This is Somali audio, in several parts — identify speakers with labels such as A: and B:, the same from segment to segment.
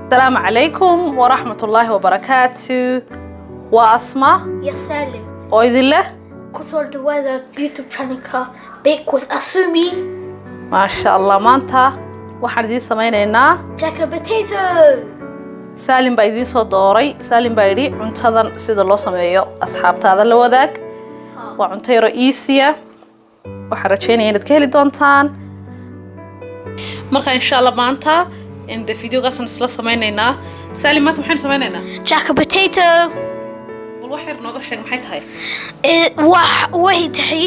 A: السلام عليكم ورحمة الله وبركاته. وأسماء
B: يا سالم
A: وإذن الله
B: كسر دوادة يوتيوب شانلka Bake with Asumi
A: ما شاء الله maanta waxaan idiin sameynaynaa
B: Jack and Potato.
A: Salim baa idiin soo dooray. Salim baa yidhi cuntadan sida loo sameeyo asxaabtaada la wadaag. Waa cunto yaro easy ah. Waxaan rajeynayaa inaad ka heli doontaan. Marka insha Allah maanta in the video gaasna isla sameynaynaa. Salim maanta maxaan sameynaynaa?
B: Jack and Potato.
A: Bal wax yar nooga sheeg maxay tahay?
B: waxay tahay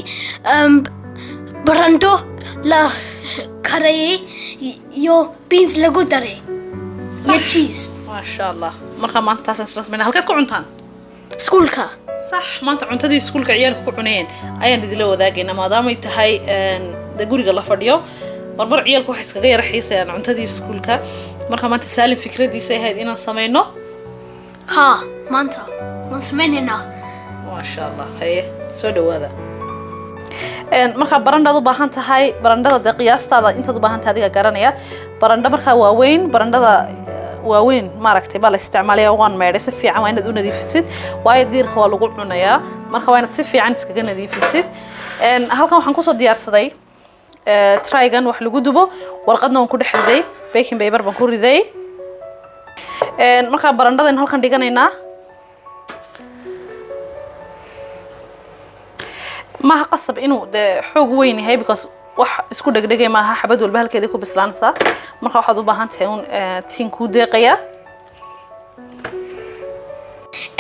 B: barando la kariyay iyo beans lagu daray iyo cheese.
A: ما شاء الله. marka maanta taas isla sameynaa. Halkaad ku cuntaan?
B: Schoolka.
A: صح maanta cuntadii iskuulka ciyaalka ku cunayeen ayaan idin la wadaagaynaa maadaama ay tahay guriga la fadhiyo barbar ciyaalku wax iskaga yara xiisayaan cuntadii iskuulka marka maanta Salim fikradiisa ahayd inaan sameeyno
B: maanta waan sameynaa
A: ma sha Allah haye soo dhawaada marka barandada u baahan tahay barandada qiyaastada inta u baahan tahay adiga garanaya baranda marka barandada waaweyn maaragtay baa la isticmaalayaa waan meedhay si fiican waa inaad u nadiifisid waayo diirka waa lagu cunayaa marka waa inaad si fiican iskaga nadiifisid halkan waxaan ku soo diyaarsaday trygan wax lagu dubo warqadna waan ku dhexriday baking paper baan ku riday marka barandadan halkan dhiganaynaa ma qasab inuu xoog weyn yahay because wax isku dhagdhagay maaha xabad walba halkeeda ku bislaanaysa marka waxaad u baahan tahay tiin ku deeqaya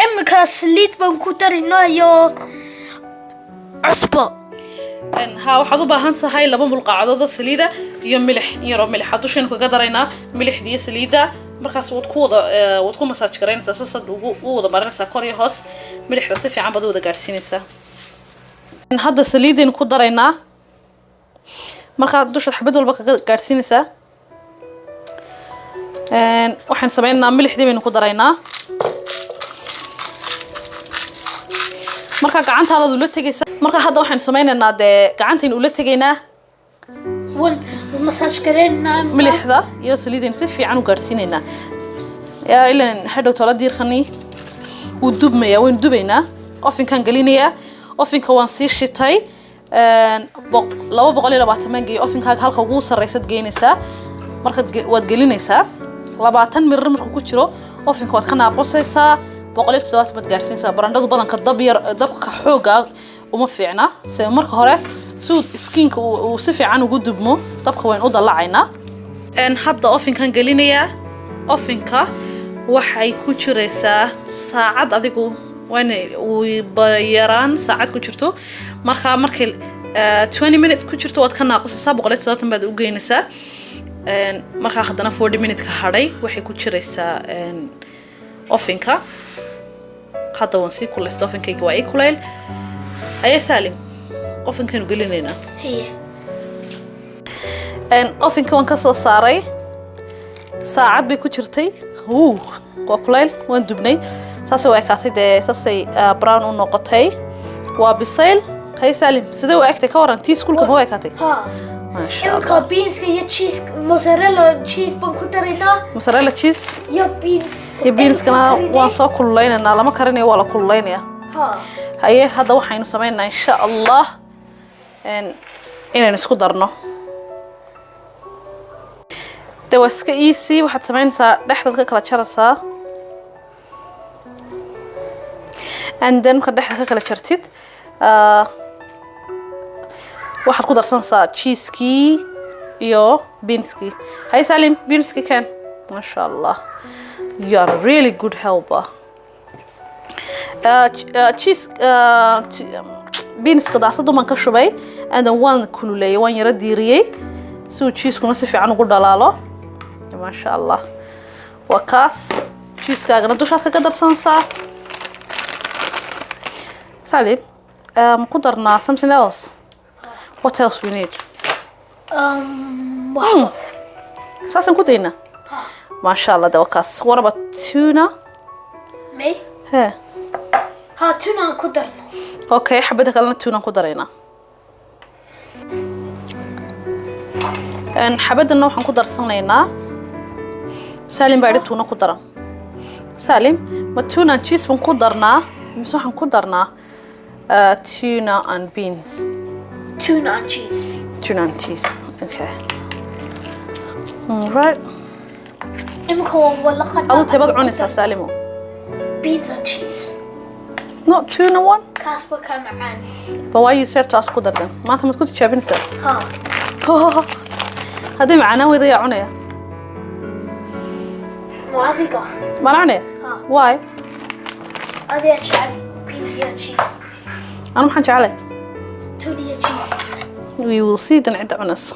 B: imika saliid baan ku darinaa iyo cusbo
A: waxaad u baahan tahay laba mulqaacadood oo saliida iyo milix yaro milix hadushan ku gadaraynaa milixda iyo saliida markaas wad ku massage gareynaysaa sasad ugu wada marinaysaa kor iyo hoos milixda si fiican baad u wada gaarsiinaysaa hadda saliidin ku daraynaa marka dusha xabad walba ka gaarsiinaysaa waxaan sameeynaa milixdii baynu ku daraynaa marka gacantaada ula tagaysaa marka hadda waxaan sameynaynaa gacantiin ula tagaynaa
B: massage gareynaa
A: milixda iyo saliidin si fiican u gaarsiinaynaa yaa ilaan hadhow tola diirkani uu dubmaya waan dubaynaa ofinkan gelinayaa ofinka waan sii shitay 220 geey ofinkaaga halka ugu sareysad geynaysaa marka waad gelinaysaa 20 mirir markuu ku jiro ofinka waad ka naaqosaysaa 170 baad gaarsiinaysaa barandadu badanka dabka xooga uma fiicna se marka hore suud skinka uu si fiican ugu dubmo dabka wayn u dalacaynaa hadda ofinkan gelinayaa ofinka waxay ku jiraysaa saacad adigu waan uu bayaraan saacad ku jirto marka markii 20 minutes ku jirto waad ka naaqosaysaa 170 baad u geynaysaa marka haddana 40 minutes ka hadhay waxay ku jiraysaa ofinka hadda waan sii kulaysta ofinkayga waa kuleyl ayaa Salim ofinkan gelinaynaa ofinka waan ka soo saaray saacad bay ku jirtay waa kuleyl waan dubnay saasay way kaatay saasay brown u noqotay waa bisayl hay Salim sidee u egtay ka waran tii iskuulka ma way kaatay ما شاء الله
B: beans iyo cheese mozzarella cheese baan ku darinaa
A: mozzarella cheese
B: iyo beans
A: kana waan soo kululaynaa lama karinayo waa la kululaynaya haye hadda waxaynu sameeynaa insha Allah inaan isku darno dawaska easy waxaad sameynaysaa dhexda ka kala jaraysaa and then ka dhexda ka kala jartid waxaad ku darsanaysaa cheese-kii iyo beans-kii hay Salim beans-kii kan ma sha Allah you are a really good helper cheese beans-ka daasadu man ka shubay and then waan kululeeyay waan yara diiriyay si cheese-kuna si fiican ugu dhalaalo ma sha Allah waa kaas cheese-kaagana dushaad ka darsanaysaa Salim ku darnaa something else what else we need saasan ku dayna ما شاء الله دوكاس what about tuna
B: me tuna ku darno
A: okay xabada kalena tuna ku darayna xabadana waxaan ku darsanaynaa سالم بعد تونا كدرنا سالم ما تونا تشيز بنكدرنا مسوح نكدرنا tuna and beans
B: Tuna and cheese.
A: tuna and cheese okay right
B: إمكوا ولا خد.
A: أو تبغى عنيسة سالمو
B: Beans and cheese.
A: not tuna one
B: كاسبر كان معان.
A: but why you said to ask كدرنا ما أنت متكون تشابين سر
B: ها.
A: هذا معنا وإذا يا عنيا
B: معذقة.
A: ما عنيا why
B: هذه أشياء beans and cheese.
A: أنا ما حنش عليه
B: Tuna and cheese.
A: we will see then عند عنس